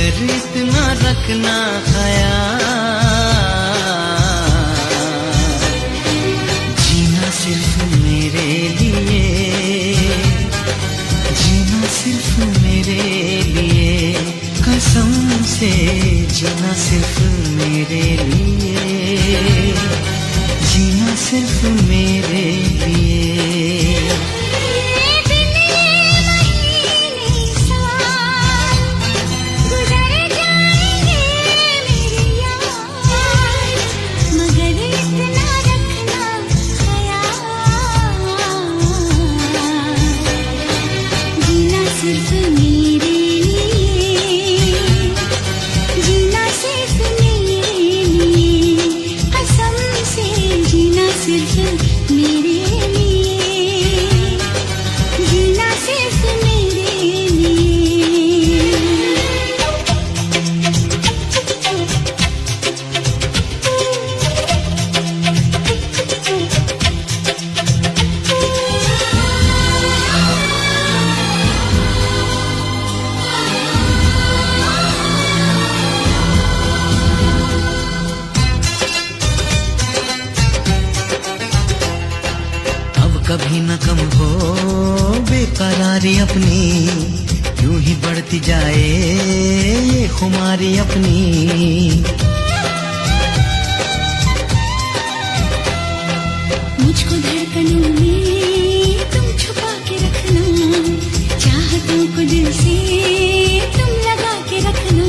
मगर इतना रखना ख्याल, जीना सिर्फ मेरे लिए, जीना सिर्फ मेरे लिए, कसम से जीना सिर्फ मेरे लिए, जीना सिर्फ मेरे लिए। कभी न कम हो बेकरारी अपनी, यूं ही बढ़ती जाए ये खुमारी अपनी। मुझको धड़कनों में तुम छुपा के रखना, चाहतों को दिल से तुम लगा के रखना।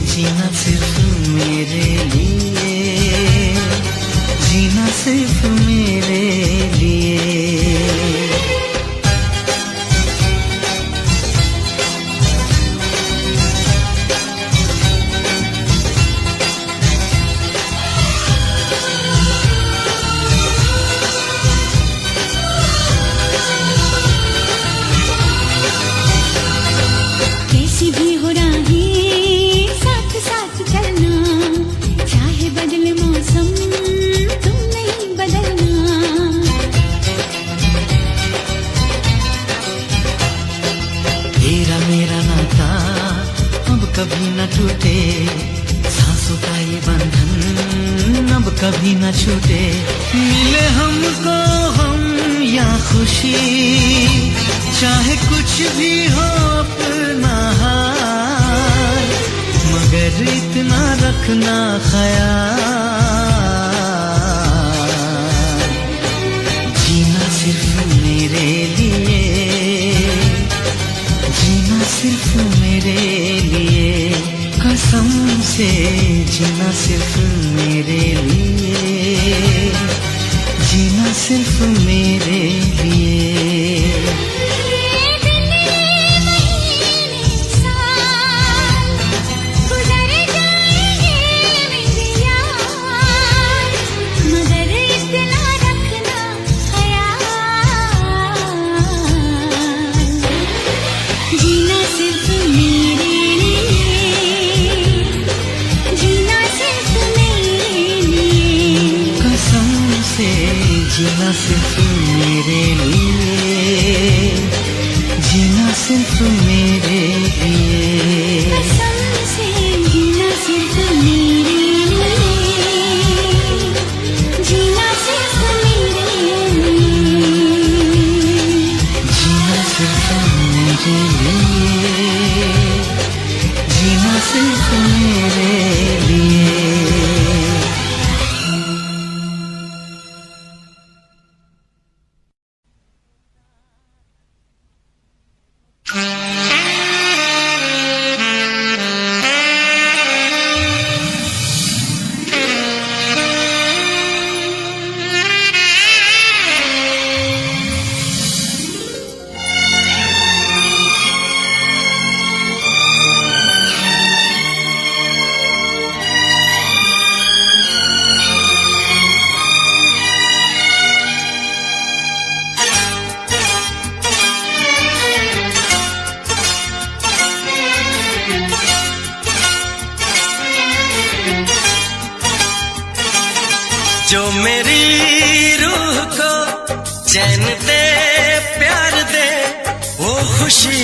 जीना सिर्फ मेरे लिए, जीना सिर्फ मेरे लिए। कैसी भी हो राहें मौसम तुम नहीं बदलना। तेरा मेरा नाता अब कभी न टूटे, सांसों का ये बंधन अब कभी न छूटे। मिले हमको हम या खुशी, चाहे कुछ भी हो अपना हाल, मगर इतना रखना ख्याल, जीना सिर्फ मेरे लिए, जीना सिर्फ मेरे लिए, कसम से जीना सिर्फ मेरे लिए, जीना सिर्फ मेरे लिए। जीना सिर्फ मेरे लिए, जीना सिर्फ मेरे लिए, कसम से जीना सिर्फ मेरे लिए, जीना सिर्फ मेरे लिए, जीना सिर्फ मेरे लिए, जीना सिर्फ मेरे लिए। जो मेरी रूह को चैन दे प्यार दे वो खुशी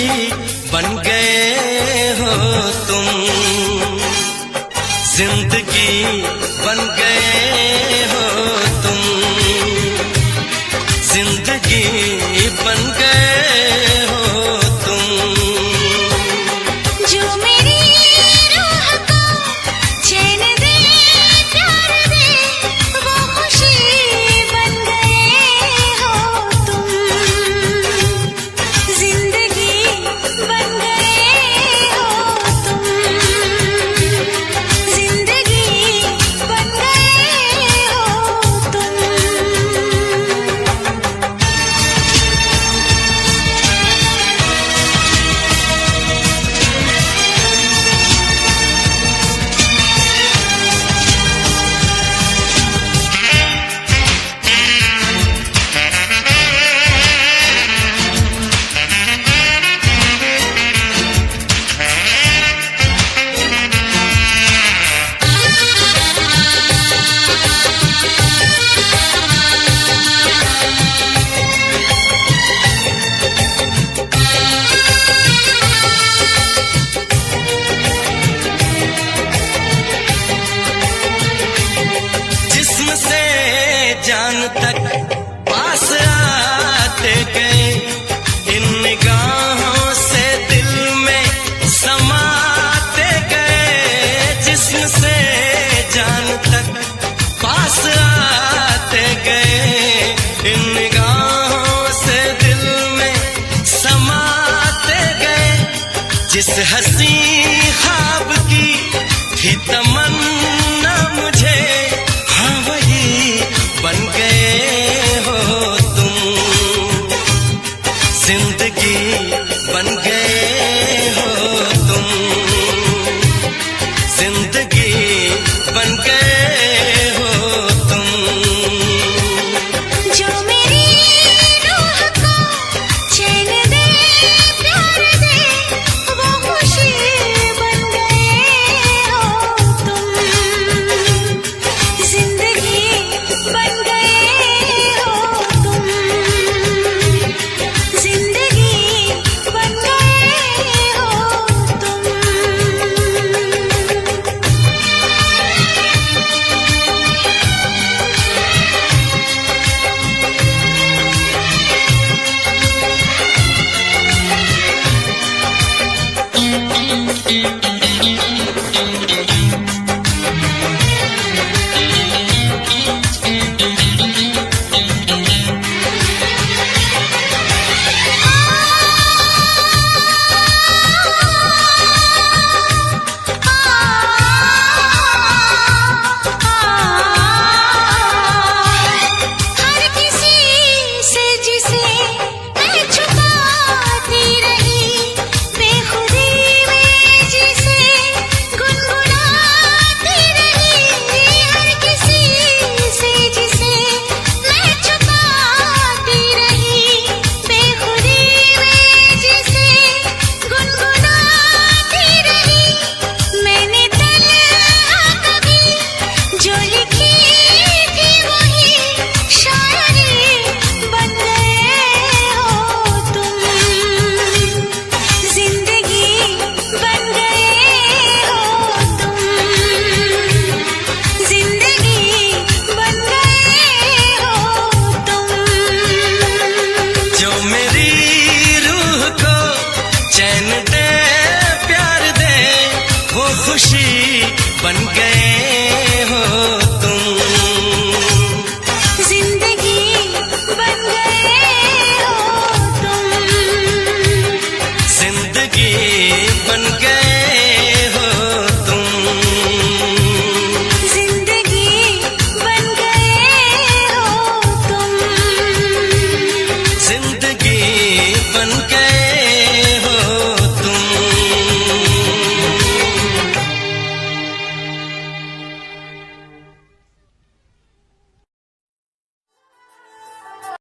बन गए हो तुम, जिंदगी बन गए हो तुम, जिंदगी बन गए हो तुम। जो मेरी रूह को चैन दे प्यार दे वो खुशी बन गए हो तुम, जिंदगी बन गए हो तुम, जिंदगी बन गए हो तुम। जिस्म से जान तक पास आते गए, इन निगाहों से दिल में समाते गए। जिस्म से जान तक पास आते गए, इन निगाहों से दिल में समाते गए। जिस हसी ख्वाब की थी तमन्ना